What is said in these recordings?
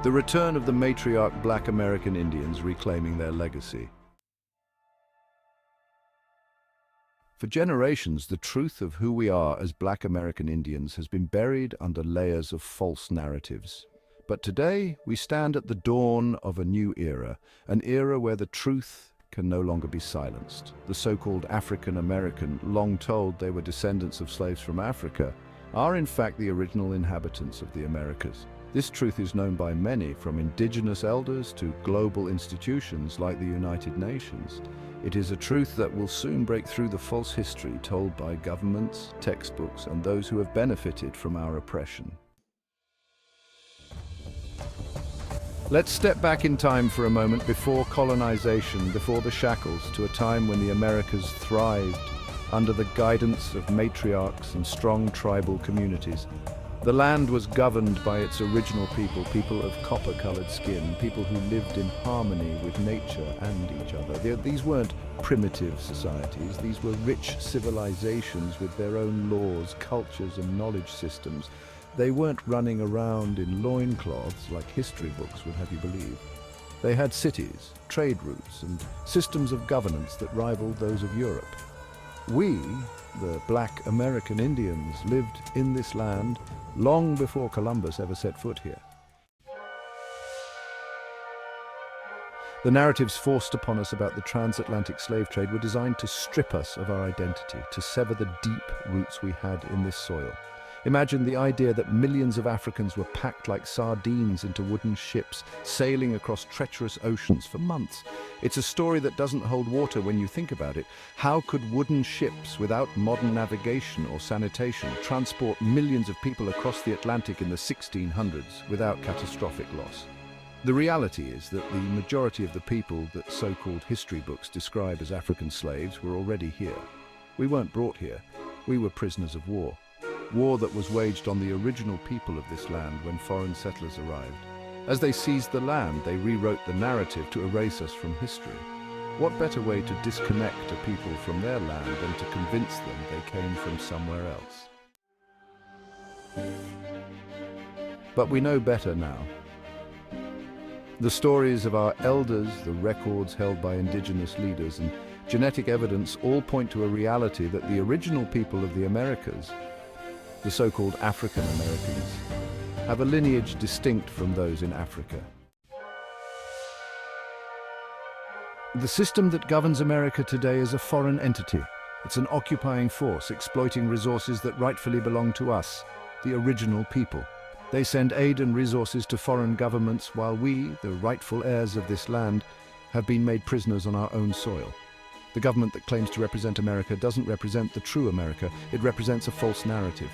The return of the matriarch Black American Indians reclaiming their legacy. For generations, the truth of who we are as Black American Indians has been buried under layers of false narratives. But today, we stand at the dawn of a new era, an era where the truth can no longer be silenced. The so-called African American, long told they were descendants of slaves from Africa, are in fact the original inhabitants of the Americas. This truth is known by many, from indigenous elders to global institutions like the United Nations. It is a truth that will soon break through the false history told by governments, textbooks, and those who have benefited from our oppression. Let's step back in time for a moment, before colonization, before the shackles, to a time when the Americas thrived under the guidance of matriarchs and strong tribal communities. The land was governed by its original people, people of copper-colored skin, people who lived in harmony with nature and each other. These weren't primitive societies, these were rich civilizations with their own laws, cultures, and knowledge systems. They weren't running around in loincloths like history books would have you believe. They had cities, trade routes, and systems of governance that rivaled those of Europe. We, the Black American Indians, lived in this land long before Columbus ever set foot here. The narratives forced upon us about the transatlantic slave trade were designed to strip us of our identity, to sever the deep roots we had in this soil. Imagine the idea that millions of Africans were packed like sardines into wooden ships, sailing across treacherous oceans for months. It's a story that doesn't hold water when you think about it. How could wooden ships, without modern navigation or sanitation, transport millions of people across the Atlantic in the 1600s without catastrophic loss? The reality is that the majority of the people that so-called history books describe as African slaves were already here. We weren't brought here. We were prisoners of war. War that was waged on the original people of this land when foreign settlers arrived. As they seized the land, they rewrote the narrative to erase us from history. What better way to disconnect a people from their land than to convince them they came from somewhere else? But we know better now. The stories of our elders, the records held by indigenous leaders, and genetic evidence all point to a reality that the original people of the Americas, the so-called African Americans, have a lineage distinct from those in Africa. The system that governs America today is a foreign entity. It's an occupying force, exploiting resources that rightfully belong to us, the original people. They send aid and resources to foreign governments while we, the rightful heirs of this land, have been made prisoners on our own soil. The government that claims to represent America doesn't represent the true America. It represents a false narrative.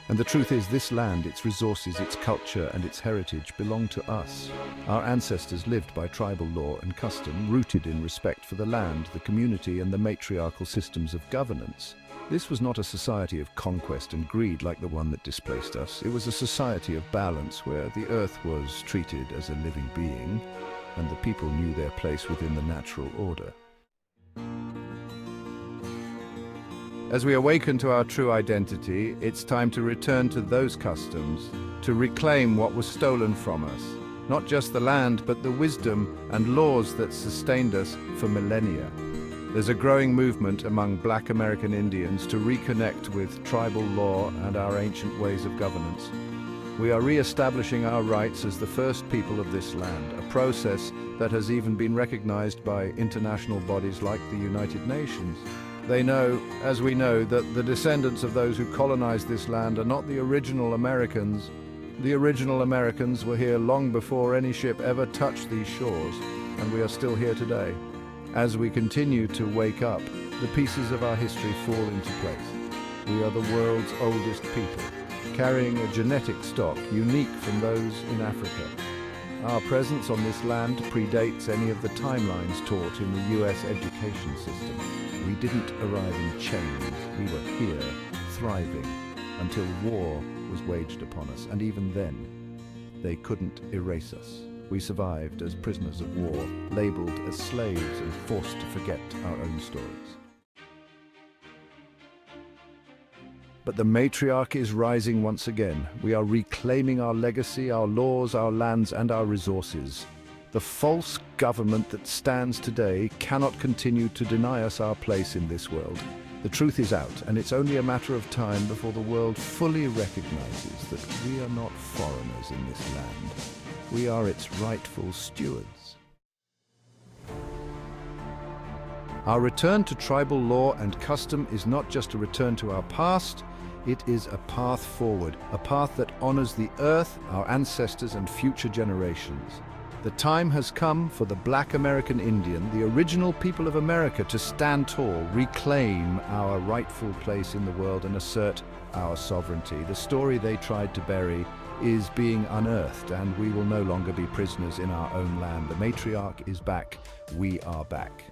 And the truth is, this land, its resources, its culture, and its heritage belong to us. Our ancestors lived by tribal law and custom, rooted in respect for the land, the community, and the matriarchal systems of governance. This was not a society of conquest and greed like the one that displaced us. It was a society of balance where the earth was treated as a living being, and the people knew their place within the natural order. As we awaken to our true identity, it's time to return to those customs, to reclaim what was stolen from us. Not just the land, but the wisdom and laws that sustained us for millennia. There's a growing movement among Black American Indians to reconnect with tribal law and our ancient ways of governance. We are re-establishing our rights as the first people of this land, a process that has even been recognized by international bodies like the United Nations. They know, as we know, that the descendants of those who colonized this land are not the original Americans. The original Americans were here long before any ship ever touched these shores, and we are still here today. As we continue to wake up, the pieces of our history fall into place. We are the world's oldest people, carrying a genetic stock unique from those in Africa. Our presence on this land predates any of the timelines taught in the US education system. We didn't arrive in chains. We were here, thriving, until war was waged upon us, and even then, they couldn't erase us. We survived as prisoners of war, labeled as slaves and forced to forget our own stories. But the matriarch is rising once again. We are reclaiming our legacy, our laws, our lands, and our resources. The false government that stands today cannot continue to deny us our place in this world. The truth is out, and it's only a matter of time before the world fully recognizes that we are not foreigners in this land. We are its rightful stewards. Our return to tribal law and custom is not just a return to our past, it is a path forward, a path that honors the earth, our ancestors, and future generations. The time has come for the Black American Indian, the original people of America, to stand tall, reclaim our rightful place in the world, and assert our sovereignty. The story they tried to bury is being unearthed, and we will no longer be prisoners in our own land. The matriarch is back. We are back.